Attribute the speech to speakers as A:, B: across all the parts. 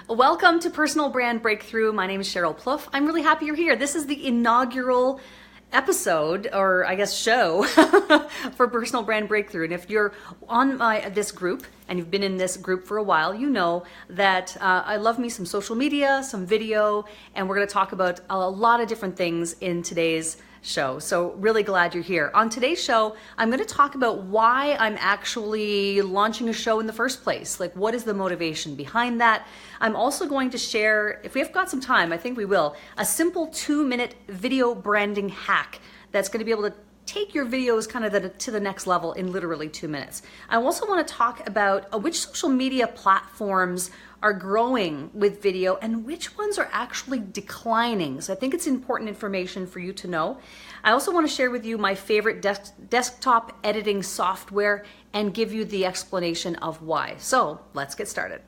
A: Welcome to Personal Brand Breakthrough. My name is Sheryl Plouffe. I'm really happy you're here. This is the inaugural episode, or I guess show, for Personal Brand Breakthrough. And if you're on this group and you've been in this group for a while, you know that I love me some social media, some video, and we're going to talk about a lot of different things in today's show. So really glad you're here. On today's show, I'm going to talk about why I'm actually launching a show in the first place. Like, what is the motivation behind that? I'm also going to share, if we've got some time, I think we will, a simple 2-minute video branding hack that's going to be able to take your videos kind of to the next level in literally 2 minutes. I also want to talk about which social media platforms are growing with video and which ones are actually declining. So I think it's important information for you to know. I also want to share with you my favorite desktop editing software and give you the explanation of why. So let's get started.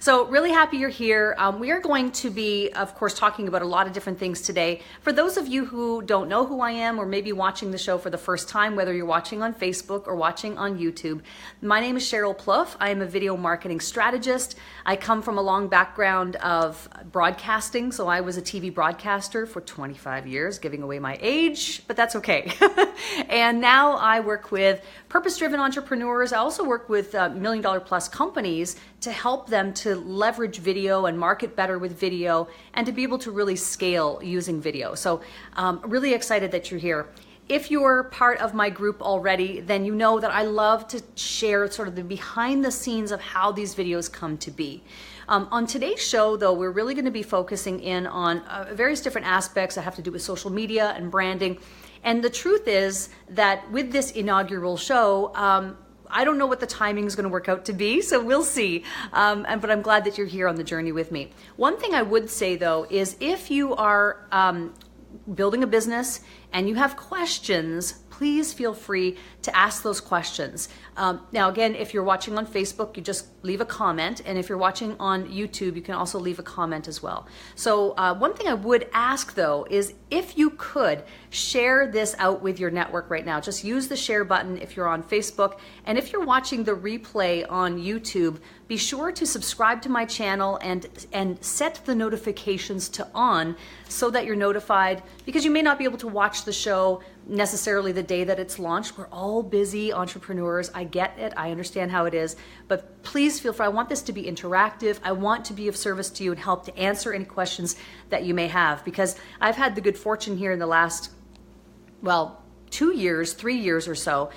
A: So really happy you're here. We are going to be, of course, talking about a lot of different things today. For those of you who don't know who I am or maybe watching the show for the first time, whether you're watching on Facebook or watching on YouTube, my name is Sheryl Plouffe. I am a video marketing strategist. I come from a long background of broadcasting. So I was a TV broadcaster for 25 years, giving away my age, but that's okay. And now I work with purpose-driven entrepreneurs. I also work with $1 million plus companies to help them to leverage video and market better with video and to be able to really scale using video. So really excited that you're here. If you're part of my group already, then you know that I love to share sort of the behind the scenes of how these videos come to be. On today's show, though, we're really going to be focusing in on various different aspects that have to do with social media and branding. And the truth is that with this inaugural show, I don't know what the timing is going to work out to be, so we'll see. But I'm glad that you're here on the journey with me. One thing I would say, though, is if you are building a business and you have questions, please feel free to ask those questions. Now, again, if you're watching on Facebook, you just leave a comment. And if you're watching on YouTube, you can also leave a comment as well. So one thing I would ask, though, is if you could share this out with your network right now. Just use the share button if you're on Facebook. And if you're watching the replay on YouTube, be sure to subscribe to my channel and set the notifications to on so that you're notified, because you may not be able to watch the show necessarily the day that it's launched. We're all busy entrepreneurs. I get it. I understand how it is. But please feel free. I want this to be interactive. I want to be of service to you and help to answer any questions that you may have, because I've had the good fortune here in the last, 2 years, 3 years or so,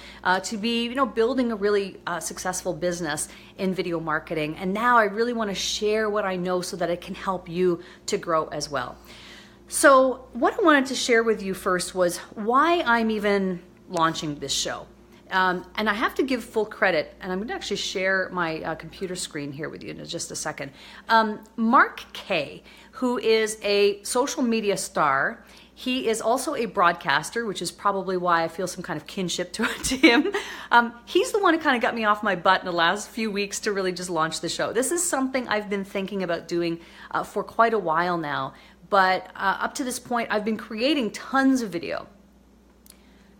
A: to be, building a really successful business in video marketing. And now I really want to share what I know so that it can help you to grow as well. So what I wanted to share with you first was why I'm even launching this show. And I have to give full credit, and I'm going to actually share my computer screen here with you in just a second. Mark Kay, who is a social media star, he is also a broadcaster, which is probably why I feel some kind of kinship to him. He's the one who kind of got me off my butt in the last few weeks to really just launch the show. This is something I've been thinking about doing for quite a while now. But up to this point, I've been creating tons of video,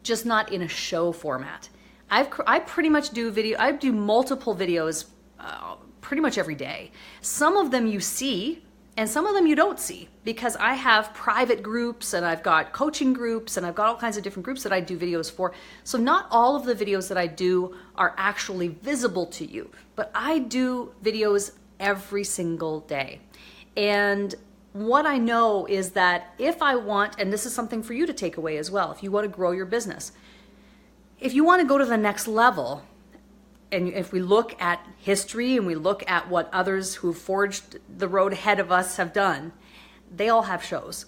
A: just not in a show format. I pretty much do video. I do multiple videos pretty much every day. Some of them you see, and some of them you don't see, because I have private groups and I've got coaching groups and I've got all kinds of different groups that I do videos for. So not all of the videos that I do are actually visible to you, but I do videos every single day. And what I know is that if I want, and this is something for you to take away as well, if you want to grow your business, if you want to go to the next level, and if we look at history and we look at what others who forged the road ahead of us have done, they all have shows,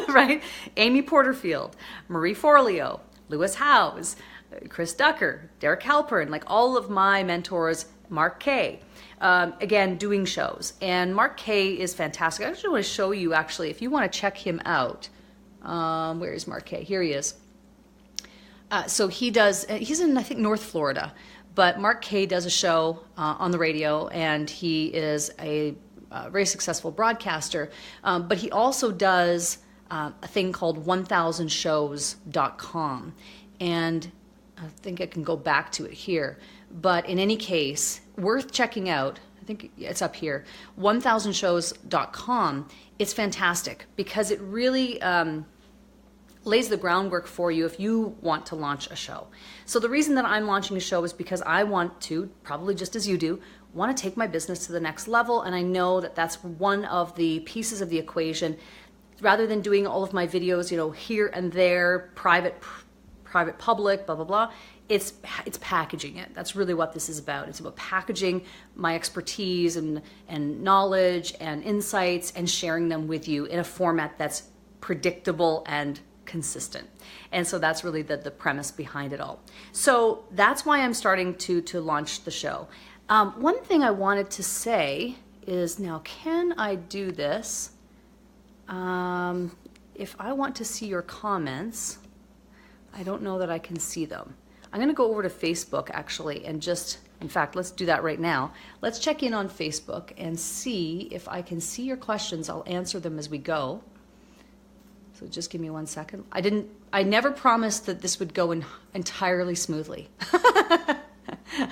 A: right? Amy Porterfield, Marie Forleo, Lewis Howes, Chris Ducker, Derek Halpern, like all of my mentors, Mark Kay, again, doing shows. And Mark Kay is fantastic. I actually want to show you, actually, if you want to check him out. Where is Mark Kay? Here he is. So he's in, I think, North Florida. But Mark Kay does a show on the radio, and he is a very successful broadcaster. But he also does a thing called 1000shows.com. And I think I can go back to it here. But in any case, worth checking out. I think it's up here, 1000shows.com. It's fantastic because it really lays the groundwork for you if you want to launch a show. So the reason that I'm launching a show is because I want to, probably just as you do, want to take my business to the next level. And I know that that's one of the pieces of the equation. Rather than doing all of my videos, here and there, private, public, blah, blah, blah, it's packaging it. That's really what this is about. It's about packaging my expertise and knowledge and insights and sharing them with you in a format that's predictable and consistent. And so that's really the premise behind it all. So that's why I'm starting to launch the show. One thing I wanted to say is, now can I do this? If I want to see your comments, I don't know that I can see them. I'm going to go over to Facebook actually and in fact, let's do that right now. Let's check in on Facebook and see if I can see your questions. I'll answer them as we go. So just give me 1 second. I never promised that this would go entirely smoothly. I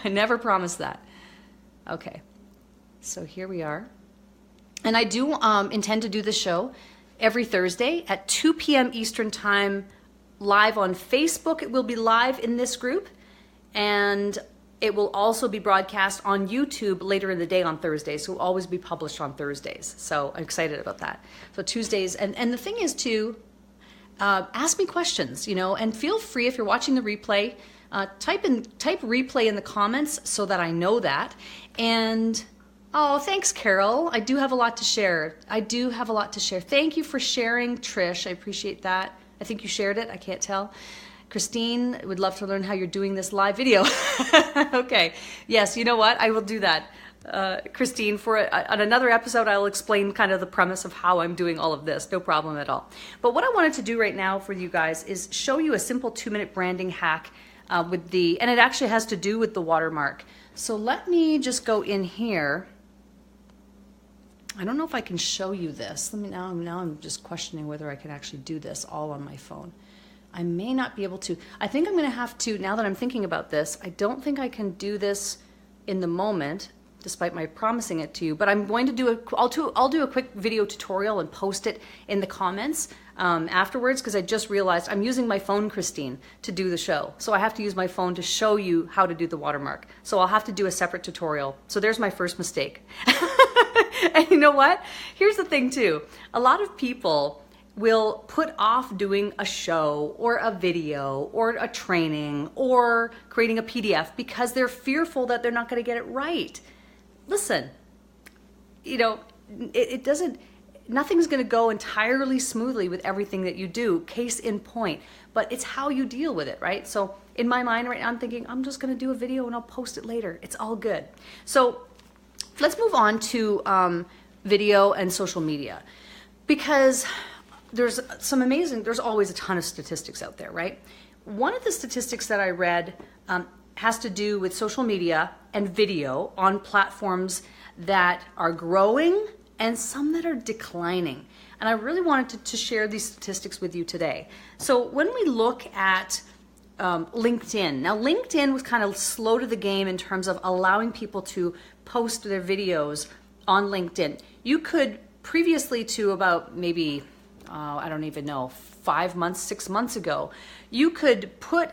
A: never promised that. Okay, so here we are. And I do intend to do the show every Thursday at 2 p.m. Eastern Time, live on Facebook. It will be live in this group, and it will also be broadcast on YouTube later in the day on Thursdays. So it will always be published on Thursdays. So I'm excited about that. So Tuesdays, and the thing is to ask me questions, and feel free if you're watching the replay, type replay in the comments so that I know that. And oh, thanks, Carol. I do have a lot to share. Thank you for sharing, Trish. I appreciate that. I think you shared it. I can't tell. Christine, would love to learn how you're doing this live video. Okay. Yes, you know what? I will do that. Christine, on another episode, I'll explain kind of the premise of how I'm doing all of this. No problem at all. But what I wanted to do right now for you guys is show you a simple 2-minute branding hack and it actually has to do with the watermark. So let me just go in here. I don't know if I can show you this. Now I'm just questioning whether I can actually do this all on my phone. I may not be able to. I think I'm going to have to, now that I'm thinking about this, I don't think I can do this in the moment, despite my promising it to you, but I'm going to do I'll do a quick video tutorial and post it in the comments afterwards, because I just realized I'm using my phone, Christine, to do the show. So I have to use my phone to show you how to do the watermark. So I'll have to do a separate tutorial. So there's my first mistake. And you know what? Here's the thing too. A lot of people will put off doing a show or a video or a training or creating a PDF because they're fearful that they're not going to get it right. Listen, nothing's going to go entirely smoothly with everything that you do, case in point, but it's how you deal with it, right? So in my mind right now, I'm thinking, I'm just going to do a video and I'll post it later. It's all good. So let's move on to video and social media, because there's always a ton of statistics out there, right? One of the statistics that I read has to do with social media and video on platforms that are growing and some that are declining. And I really wanted to share these statistics with you today. So when we look at LinkedIn, now LinkedIn was kind of slow to the game in terms of allowing people to post their videos on LinkedIn. You could previously to about maybe, I don't even know, 5 months, 6 months ago, you could put,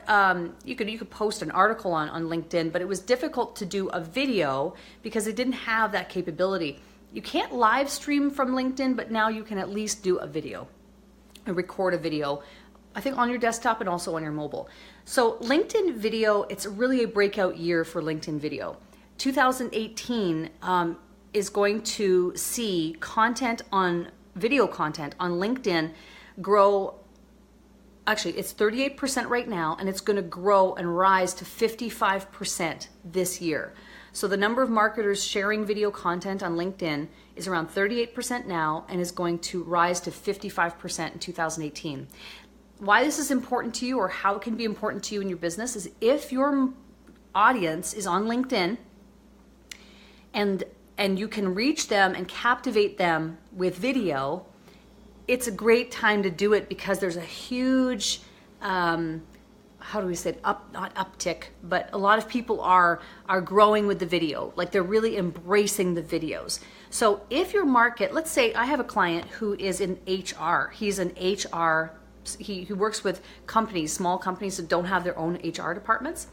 A: you could post an article on LinkedIn, but it was difficult to do a video because it didn't have that capability. You can't live stream from LinkedIn, but now you can at least do a video and record a video, I think on your desktop and also on your mobile. So LinkedIn video, it's really a breakout year for LinkedIn video. 2018 is going to see video content on LinkedIn grow. Actually, it's 38% right now, and it's going to grow and rise to 55% this year. So the number of marketers sharing video content on LinkedIn is around 38% now and is going to rise to 55% in 2018. Why this is important to you, or how it can be important to you in your business, is if your audience is on LinkedIn and you can reach them and captivate them with video, it's a great time to do it because there's a huge, how do we say it? Not uptick, but a lot of people are growing with the video. Like they're really embracing the videos. So if your market, let's say I have a client who is in HR. He's an HR, he works with companies, small companies that don't have their own HR departments.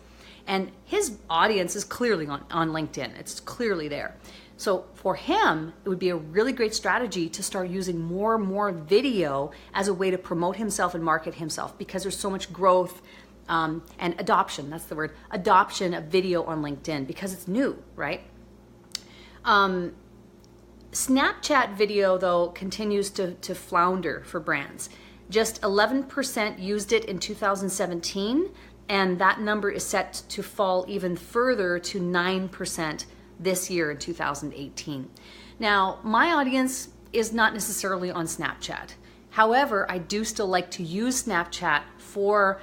A: And his audience is clearly on LinkedIn. It's clearly there. So for him, it would be a really great strategy to start using more and more video as a way to promote himself and market himself, because there's so much growth and adoption, that's the word, adoption of video on LinkedIn, because it's new, right? Snapchat video, though, continues to flounder for brands. Just 11% used it in 2017, and that number is set to fall even further to 9% this year in 2018. Now, my audience is not necessarily on Snapchat. However, I do still like to use Snapchat for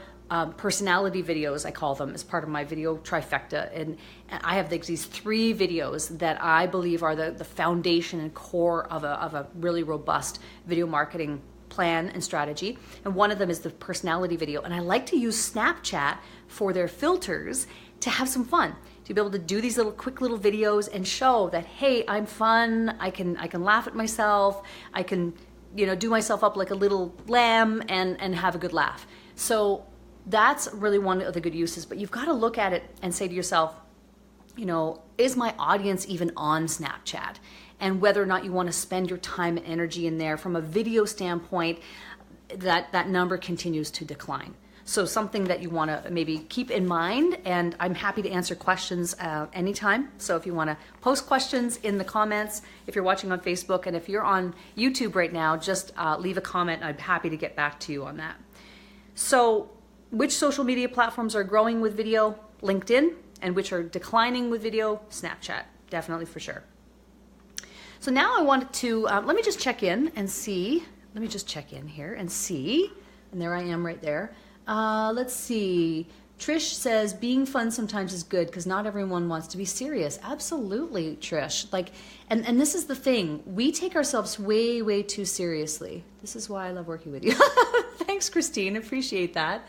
A: personality videos, I call them, as part of my video trifecta. And I have these 3 videos that I believe are the foundation and core of a really robust video marketing plan and strategy. And one of them is the personality video. And I like to use Snapchat for their filters to have some fun, to be able to do these quick little videos and show that, hey, I'm fun, I can laugh at myself, I can, do myself up like a little lamb and have a good laugh. So that's really one of the good uses, but you've got to look at it and say to yourself, is my audience even on Snapchat? And whether or not you want to spend your time and energy in there. From a video standpoint, that number continues to decline. So something that you want to maybe keep in mind, and I'm happy to answer questions anytime. So if you want to post questions in the comments, if you're watching on Facebook, and if you're on YouTube right now, just leave a comment. I'm happy to get back to you on that. So which social media platforms are growing with video? LinkedIn. And which are declining with video? Snapchat, definitely for sure. So now I wanted to, let me just check in and see. Let me just check in here and see. And there I am right there. Let's see. Trish says, being fun sometimes is good because not everyone wants to be serious. Absolutely, Trish. And this is the thing. We take ourselves way, way too seriously. This is why I love working with you. Thanks, Christine. Appreciate that.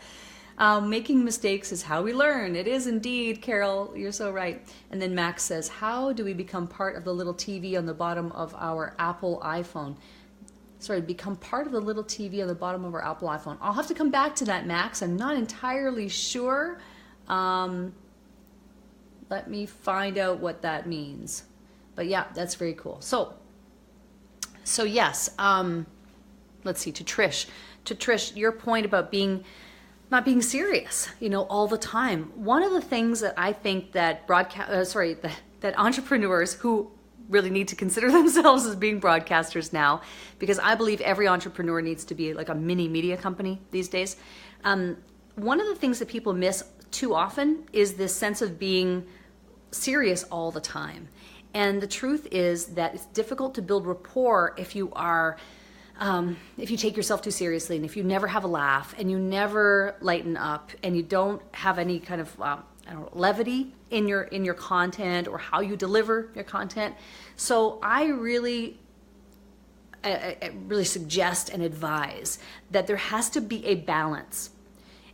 A: Making mistakes is how we learn. It is indeed, Carol. You're so right. And then Max says, how do we become part of the little TV on the bottom of our Apple iPhone? Sorry, become part of the little TV on the bottom of our Apple iPhone. I'll have to come back to that, Max. I'm not entirely sure. Let me find out what that means. But yeah, that's very cool. So yes, let's see, to Trish, your point about not being serious, all the time. One of the things that I think that that entrepreneurs who really need to consider themselves as being broadcasters now, because I believe every entrepreneur needs to be like a mini media company these days. One of the things that people miss too often is this sense of being serious all the time. And the truth is that it's difficult to build rapport if you take yourself too seriously, and if you never have a laugh, and you never lighten up, and you don't have any kind of levity in your content or how you deliver your content. So I really suggest and advise that there has to be a balance.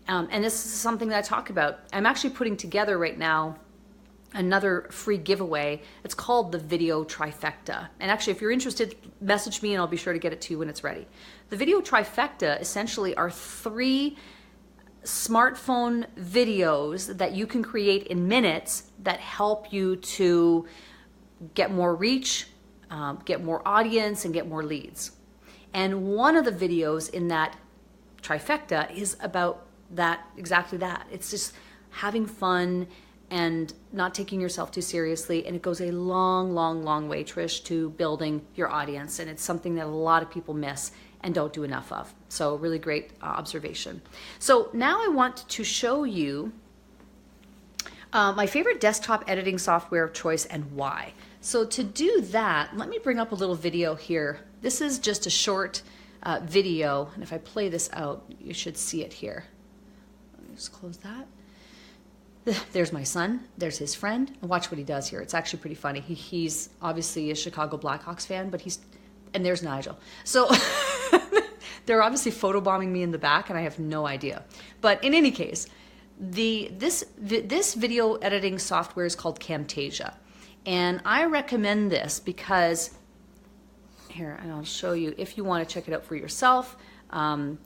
A: And this is something that I talk about. I'm actually putting together right now another free giveaway. It's called the Video Trifecta. And actually, if you're interested, message me and I'll be sure to get it to you when it's ready. The Video Trifecta essentially are 3 smartphone videos that you can create in minutes that help you to get more reach, get more audience, and get more leads. And one of the videos in that trifecta is about that, exactly that. It's just having fun and not taking yourself too seriously. And it goes a long, long, long way, Trish, to building your audience. And it's something that a lot of people miss and don't do enough of. So really great observation. So now I want to show you my favorite desktop editing software of choice and why. So to do that, let me bring up a little video here. This is just a short video. And if I play this out, you should see it here. Let me just close that. There's my son, there's his friend, and watch what he does here. It's actually pretty funny. He's obviously a Chicago Blackhawks fan, but and there's Nigel. So They're obviously photobombing me in the back and I have no idea. But in any case, this video editing software is called Camtasia. And I recommend this because, here, and I'll show you, if you want to check it out for yourself, all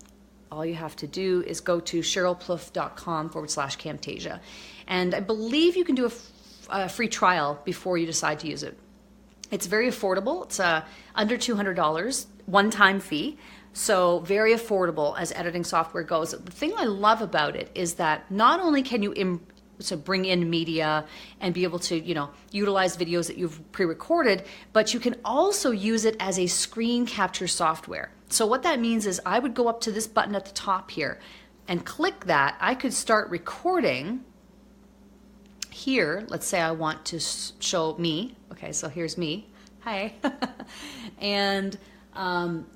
A: you have to do is go to SherylPlouffe.com/Camtasia. And I believe you can do a free trial before you decide to use it. It's very affordable. It's under $200, one-time fee. So very affordable as editing software goes. The thing I love about it is that not only can you bring in media and be able to, utilize videos that you've pre-recorded, but you can also use it as a screen capture software. So what that means is I would go up to this button at the top here and click that. I could start recording here. Let's say I want to show me. Okay, so here's me. Hi. And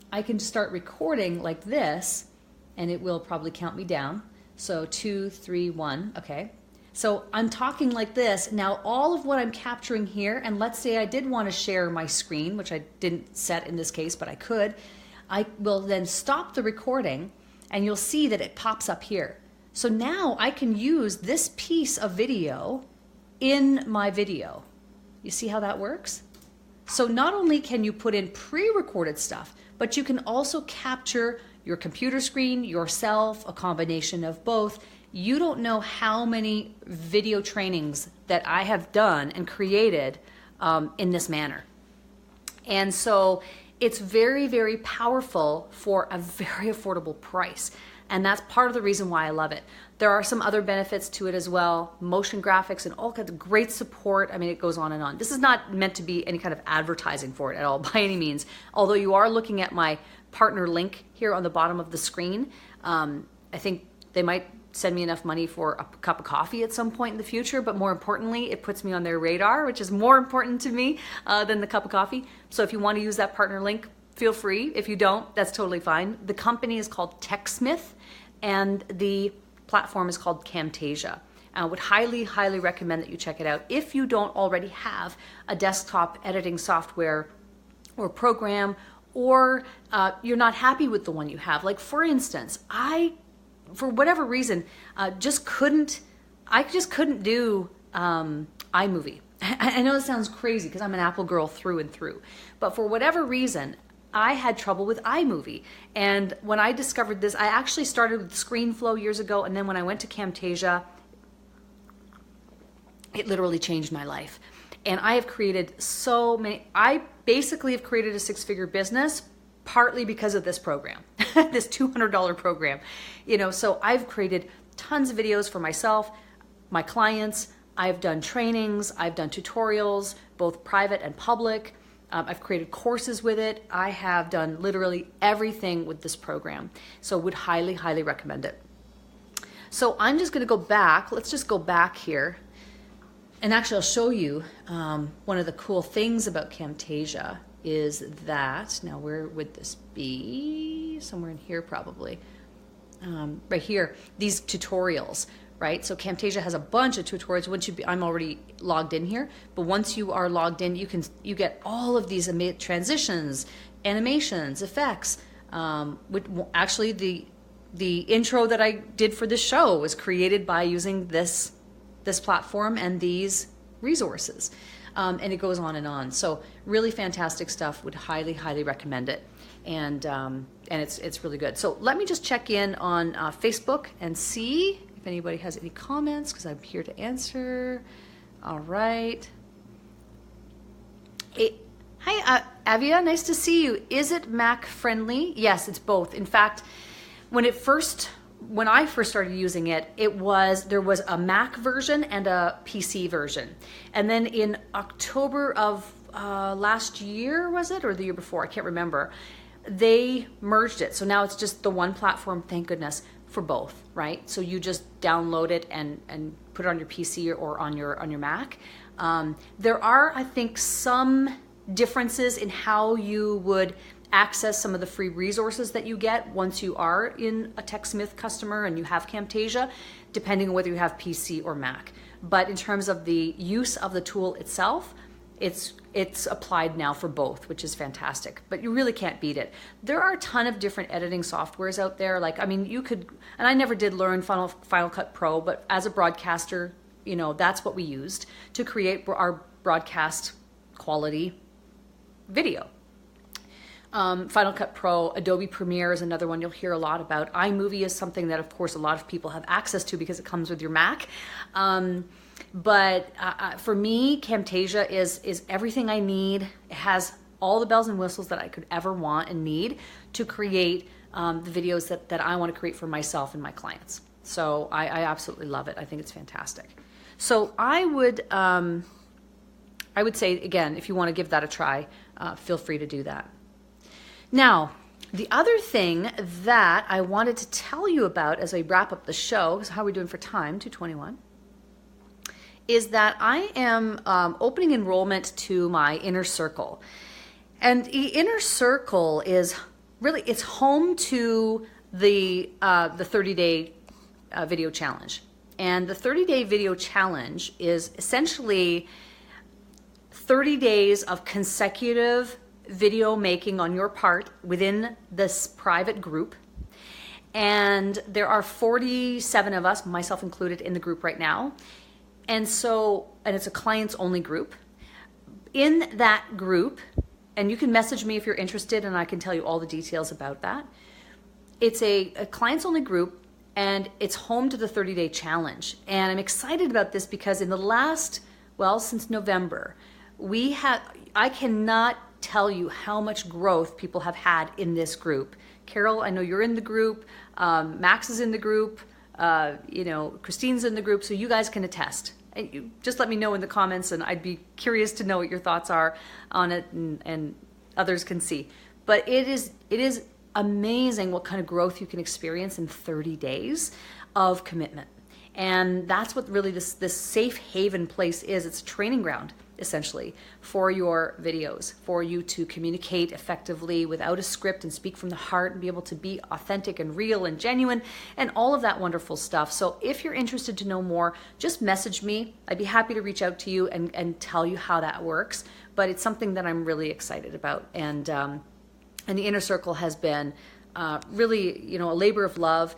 A: I can start recording like this, and it will probably count me down. So 2, 3, 1. Okay. So I'm talking like this. Now all of what I'm capturing here, and let's say I did want to share my screen, which I didn't set in this case, but I could. I will then stop the recording, and you'll see that it pops up here. So now I can use this piece of video in my video. You see how that works? So not only can you put in pre-recorded stuff, but you can also capture your computer screen, yourself, a combination of both. You don't know how many video trainings that I have done and created in this manner. And so it's very, very powerful for a very affordable price. And that's part of the reason why I love it. There are some other benefits to it as well, motion graphics and all kinds of great support. I mean, it goes on and on. This is not meant to be any kind of advertising for it at all by any means. Although you are looking at my partner link here on the bottom of the screen. I think they might send me enough money for a cup of coffee at some point in the future, but more importantly, it puts me on their radar, which is more important to me than the cup of coffee. So if you want to use that partner link, feel free. If you don't, that's totally fine. The company is called TechSmith, and the platform is called Camtasia. I would highly, highly recommend that you check it out if you don't already have a desktop editing software or program, or you're not happy with the one you have. Like for instance, for whatever reason, I just couldn't do iMovie. I know it sounds crazy because I'm an Apple girl through and through, but for whatever reason, I had trouble with iMovie. And when I discovered this, I actually started with ScreenFlow years ago, and then when I went to Camtasia, it literally changed my life. And I have created I basically have created a 6-figure business partly because of this program, this $200 program. So I've created tons of videos for myself, my clients. I've done trainings, I've done tutorials, both private and public. I've created courses with it. I have done literally everything with this program. So would highly, highly recommend it. So I'm just going to go back. Let's just go back here. And actually, I'll show you one of the cool things about Camtasia is that, now where would this be? Somewhere in here probably. Right here, these tutorials. Right? So Camtasia has a bunch of tutorials. I'm already logged in here, but once you are logged in, you get all of these transitions, animations, effects. Actually, the intro that I did for this show was created by using this platform and these resources, and it goes on and on. So really fantastic stuff. Would highly, highly recommend it. And it's really good. So let me just check in on Facebook and see if anybody has any comments, because I'm here to answer. All right. Hi, Avia, nice to see you. Is it Mac friendly? Yes, it's both. In fact, when I first started using it, there was a Mac version and a PC version. And then in October of last year, was it, or the year before? I can't remember. They merged it. So now it's just the one platform, thank goodness, for both, right? So you just download it and put it on your PC or on your Mac. There are, I think, some differences in how you would access some of the free resources that you get once you are in a TechSmith customer and you have Camtasia, depending on whether you have PC or Mac. But in terms of the use of the tool itself, it's applied now for both, which is fantastic, but you really can't beat it. There are a ton of different editing softwares out there. Like, I mean, you could, and I never did learn Final Cut Pro, but as a broadcaster, you know, that's what we used to create our broadcast quality video. Final Cut Pro, Adobe Premiere is another one you'll hear a lot about. iMovie is something that, of course, a lot of people have access to because it comes with your Mac. But for me, Camtasia is everything I need. It has all the bells and whistles that I could ever want and need to create the videos that I want to create for myself and my clients. So I absolutely love it. I think it's fantastic. So I would say, again, if you want to give that a try, feel free to do that. Now, the other thing that I wanted to tell you about as I wrap up the show, how are we doing for time, 2:21, is that I am opening enrollment to my Inner Circle. And the Inner Circle is really, it's home to the 30-day video challenge. And the 30-day video challenge is essentially 30 days of consecutive video making on your part within this private group. And there are 47 of us, myself included, in the group right now. And it's a clients only group. In that group, and you can message me if you're interested and I can tell you all the details about that. It's a clients only group and it's home to the 30-day challenge. And I'm excited about this because in the last, since November, I cannot tell you how much growth people have had in this group. Carol, I know you're in the group. Max is in the group. Christine's in the group, so you guys can attest. And you just let me know in the comments, and I'd be curious to know what your thoughts are on it, and others can see. But it is amazing what kind of growth you can experience in 30 days of commitment. And that's what really this safe haven place is. It's a training ground, essentially, for your videos, for you to communicate effectively without a script and speak from the heart and be able to be authentic and real and genuine and all of that wonderful stuff. So if you're interested to know more, just message me. I'd be happy to reach out to you and tell you how that works. But it's something that I'm really excited about. And the Inner Circle has been really, a labor of love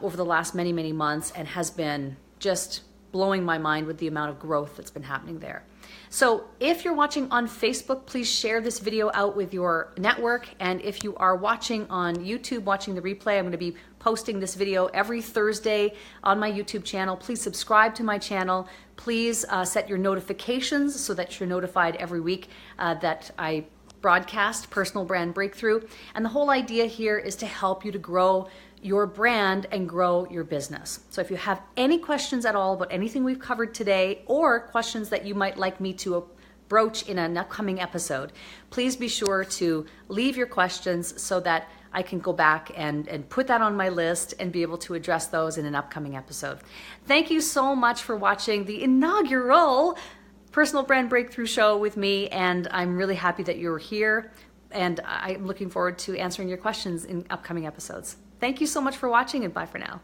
A: over the last many, many months, and has been just blowing my mind with the amount of growth that's been happening there. So if you're watching on Facebook, please share this video out with your network. And if you are watching on YouTube, watching the replay, I'm going to be posting this video every Thursday on my YouTube channel. Please subscribe to my channel. Please set your notifications so that you're notified every week that I broadcast Personal Brand Breakthrough. And the whole idea here is to help you to grow your brand and grow your business. So if you have any questions at all about anything we've covered today, or questions that you might like me to broach in an upcoming episode, please be sure to leave your questions so that I can go back and put that on my list and be able to address those in an upcoming episode. Thank you so much for watching the inaugural Personal Brand Breakthrough show with me, and I'm really happy that you're here, and I'm looking forward to answering your questions in upcoming episodes. Thank you so much for watching, and bye for now.